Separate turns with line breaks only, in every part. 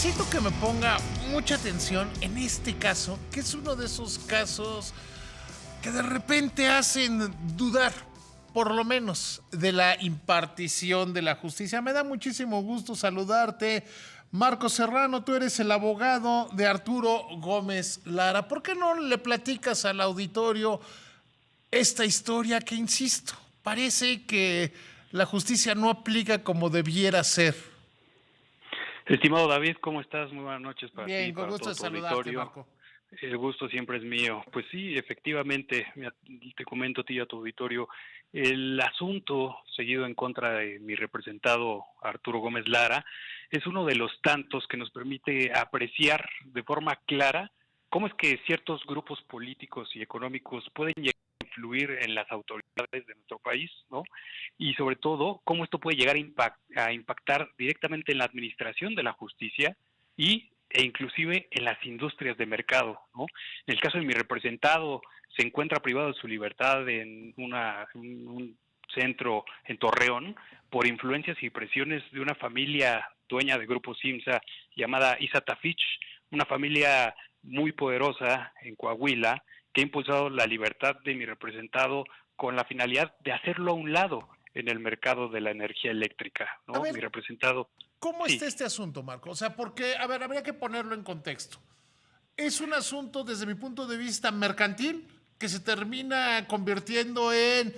necesito que me ponga mucha atención en este caso, que es uno de esos casos que de repente hacen dudar, por lo menos, de la impartición de la justicia. Me da muchísimo gusto saludarte. Marco Serrano, tú eres el abogado de Arturo Gómez Lara. ¿Por qué no le platicas al auditorio esta historia que, insisto, parece que la justicia no aplica como debiera ser?
Estimado David, ¿cómo estás? Muy buenas noches para ti
Bien,
y
con
para
gusto
todo
de
tu
saludarte,
auditorio.
Marco.
El gusto siempre es mío. Pues sí, efectivamente, mira, te comento a ti y a tu auditorio, el asunto seguido en contra de mi representado Arturo Gómez Lara es uno de los tantos que nos permite apreciar de forma clara cómo es que ciertos grupos políticos y económicos pueden llegar a influir en las autoridades de nuestro país, ¿no? Y sobre todo, cómo esto puede llegar a impactar directamente en la administración de la justicia e inclusive en las industrias de mercado, ¿no? En el caso de mi representado, se encuentra privado de su libertad en un centro en Torreón por influencias y presiones de una familia dueña de Grupo Simsa llamada Isa Tafich, una familia muy poderosa en Coahuila que ha impulsado la libertad de mi representado con la finalidad de hacerlo a un lado en el mercado de la energía eléctrica,
A
¿no?
ver,
Mi representado,
¿cómo
sí.
está este asunto, Marco? O sea, porque, a ver, habría que ponerlo en contexto. Es un asunto, desde mi punto de vista, mercantil, que se termina convirtiendo en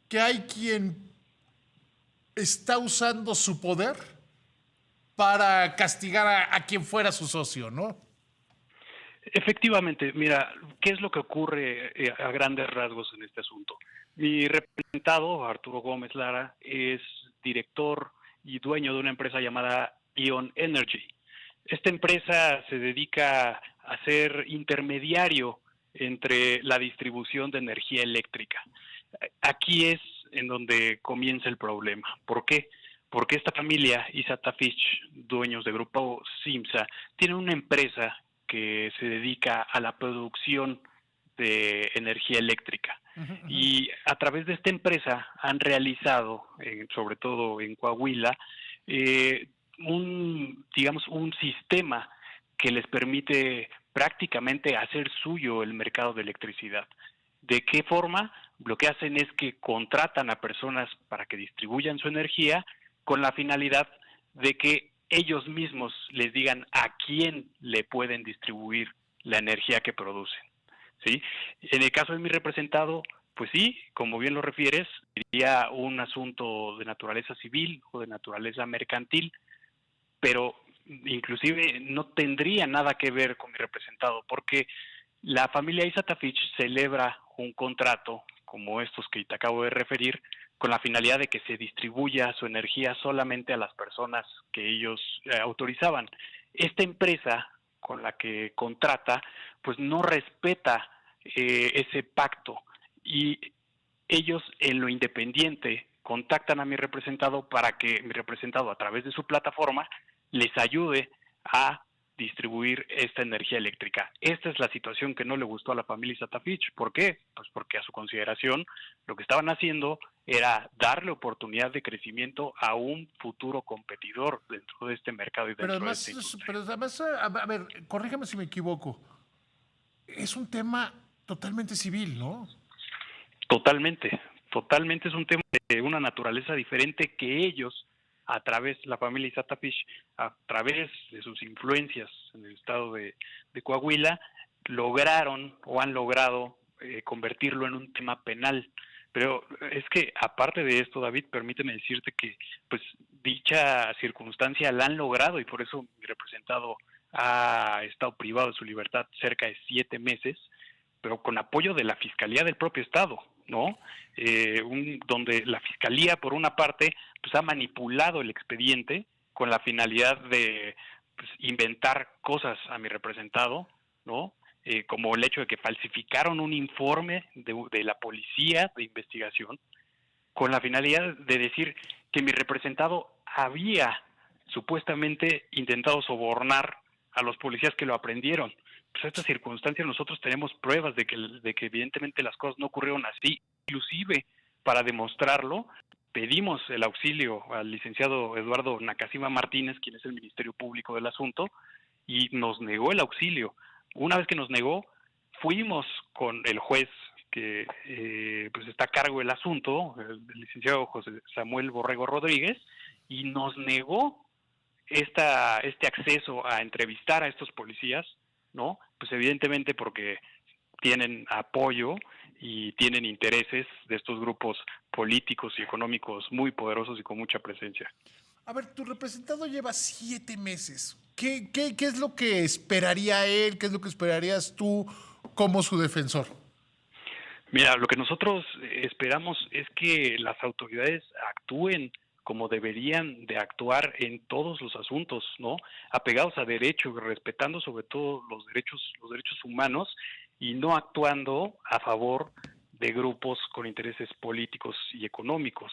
que hay quien está usando su poder para castigar a quien fuera su socio, ¿no?
Efectivamente, mira, ¿qué es lo que ocurre a grandes rasgos en este asunto? Mi representado, Arturo Gómez Lara, es director y dueño de una empresa llamada Ion Energy. Esta empresa se dedica a ser intermediario entre la distribución de energía eléctrica. Aquí es en donde comienza el problema. ¿Por qué? Porque esta familia, Isa Tafich, dueños de Grupo Simsa, tiene una empresa que se dedica a la producción de energía eléctrica. Y a través de esta empresa han realizado, sobre todo en Coahuila, digamos, un sistema que les permite prácticamente hacer suyo el mercado de electricidad. ¿De qué forma? Lo que hacen es que contratan a personas para que distribuyan su energía con la finalidad de que ellos mismos les digan a quién le pueden distribuir la energía que producen, ¿sí? En el caso de mi representado, pues sí, como bien lo refieres, sería un asunto de naturaleza civil o de naturaleza mercantil, pero inclusive no tendría nada que ver con mi representado, porque la familia Isatafich celebra un contrato como estos que te acabo de referir, con la finalidad de que se distribuya su energía solamente a las personas que ellos autorizaban. Esta empresa con la que contrata, pues no respeta ese pacto y ellos en lo independiente contactan a mi representado para que mi representado a través de su plataforma les ayude a distribuir esta energía eléctrica. Esta es la situación que no le gustó a la familia Satafich. ¿Por qué? Pues porque a su consideración lo que estaban haciendo era darle oportunidad de crecimiento a un futuro competidor dentro de este mercado y dentro de esta industria.
Pero además, a ver, corrígeme si me equivoco. Es un tema totalmente civil, ¿no?
Totalmente, totalmente es un tema de una naturaleza diferente que ellos, a través, la familia Izatapich, a través de sus influencias en el estado de Coahuila, lograron o han logrado convertirlo en un tema penal. Pero es que aparte de esto, David, permíteme decirte que pues dicha circunstancia la han logrado y por eso mi representado ha estado privado de su libertad cerca de 7 meses, pero con apoyo de la Fiscalía del propio Estado, ¿no? Donde la Fiscalía, por una parte, pues ha manipulado el expediente con la finalidad de pues, inventar cosas a mi representado, ¿no? Como el hecho de que falsificaron un informe de la policía de investigación con la finalidad de decir que mi representado había supuestamente intentado sobornar a los policías que lo aprendieron. Pues esta circunstancia nosotros tenemos pruebas de que evidentemente las cosas no ocurrieron así, inclusive para demostrarlo pedimos el auxilio al licenciado Eduardo Nakasima Martínez, quien es el Ministerio Público del asunto, y nos negó el auxilio. Una vez que nos negó, fuimos con el juez que pues está a cargo del asunto, el licenciado José Samuel Borrego Rodríguez, y nos negó este acceso a entrevistar a estos policías, ¿no? Pues evidentemente porque tienen apoyo y tienen intereses de estos grupos políticos y económicos muy poderosos y con mucha presencia.
A ver, tu representado lleva 7 meses. ¿Qué es lo que esperaría él? ¿Qué es lo que esperarías tú como su defensor?
Mira, lo que nosotros esperamos es que las autoridades actúen como deberían de actuar en todos los asuntos, ¿no? Apegados a derecho, respetando sobre todo los derechos humanos y no actuando a favor de grupos con intereses políticos y económicos,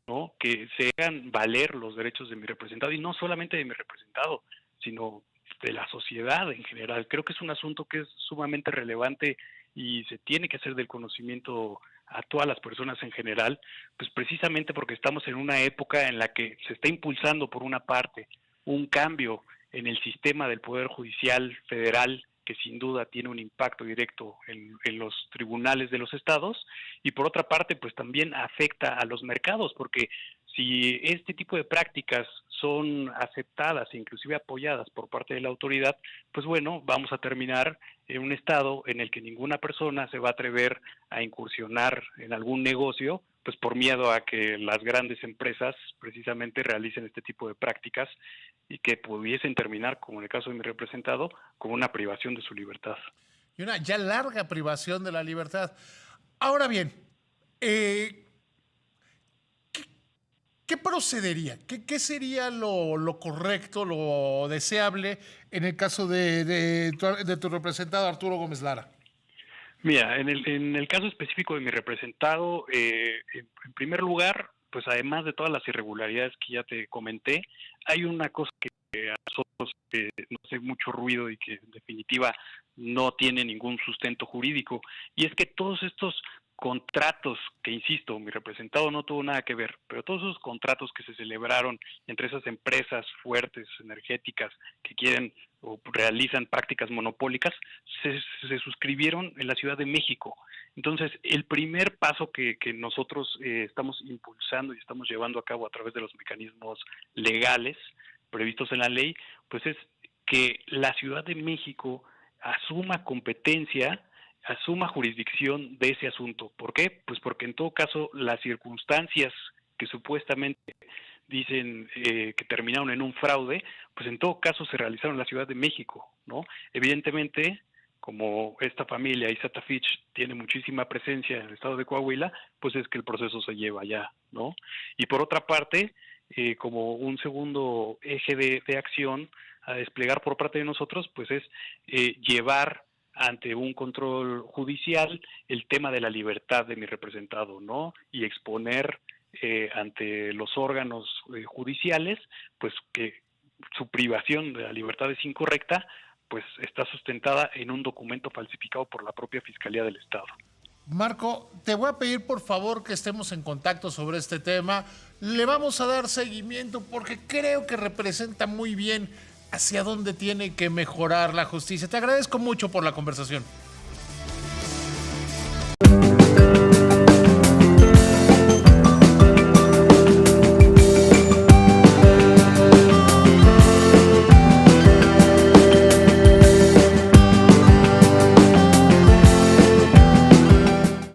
¿no? Que se hagan valer los derechos de mi representado y no solamente de mi representado, sino de la sociedad en general. Creo que es un asunto que es sumamente relevante y se tiene que hacer del conocimiento a todas las personas en general, pues precisamente porque estamos en una época en la que se está impulsando por una parte un cambio en el sistema del Poder Judicial Federal que sin duda tiene un impacto directo en los tribunales de los estados, y por otra parte pues también afecta a los mercados, porque si este tipo de prácticas son aceptadas e inclusive apoyadas por parte de la autoridad, pues bueno, vamos a terminar en un estado en el que ninguna persona se va a atrever a incursionar en algún negocio, pues por miedo a que las grandes empresas precisamente realicen este tipo de prácticas y que pudiesen terminar, como en el caso de mi representado, con una privación de su libertad.
Y una ya larga privación de la libertad. Ahora bien, ¿qué procedería? ¿Qué sería lo correcto, lo deseable en el caso de tu representado Arturo Gómez Lara?
Mira, en el caso específico de mi representado, en primer lugar, pues además de todas las irregularidades que ya te comenté, hay una cosa que a nosotros nos hace mucho ruido y que en definitiva no tiene ningún sustento jurídico, y es que todos estos contratos que, insisto, mi representado no tuvo nada que ver, pero todos esos contratos que se celebraron entre esas empresas fuertes, energéticas, que quieren o realizan prácticas monopólicas, se suscribieron en la Ciudad de México. Entonces, el primer paso que nosotros estamos impulsando y estamos llevando a cabo a través de los mecanismos legales previstos en la ley, pues es que la Ciudad de México asuma competencia, asuma jurisdicción de ese asunto. ¿Por qué? Pues porque en todo caso las circunstancias que supuestamente dicen que terminaron en un fraude, pues en todo caso se realizaron en la Ciudad de México, ¿no? Evidentemente, como esta familia, Isata Fitch, tiene muchísima presencia en el estado de Coahuila, pues es que el proceso se lleva allá, ¿no? Y por otra parte, como un segundo eje de acción a desplegar por parte de nosotros, pues es llevar ante un control judicial el tema de la libertad de mi representado, ¿no? Y exponer ante los órganos judiciales, pues que su privación de la libertad es incorrecta, pues está sustentada en un documento falsificado por la propia Fiscalía del Estado.
Marco, te voy a pedir por favor que estemos en contacto sobre este tema. Le vamos a dar seguimiento porque creo que representa muy bien hacia dónde tiene que mejorar la justicia. Te agradezco mucho por la conversación.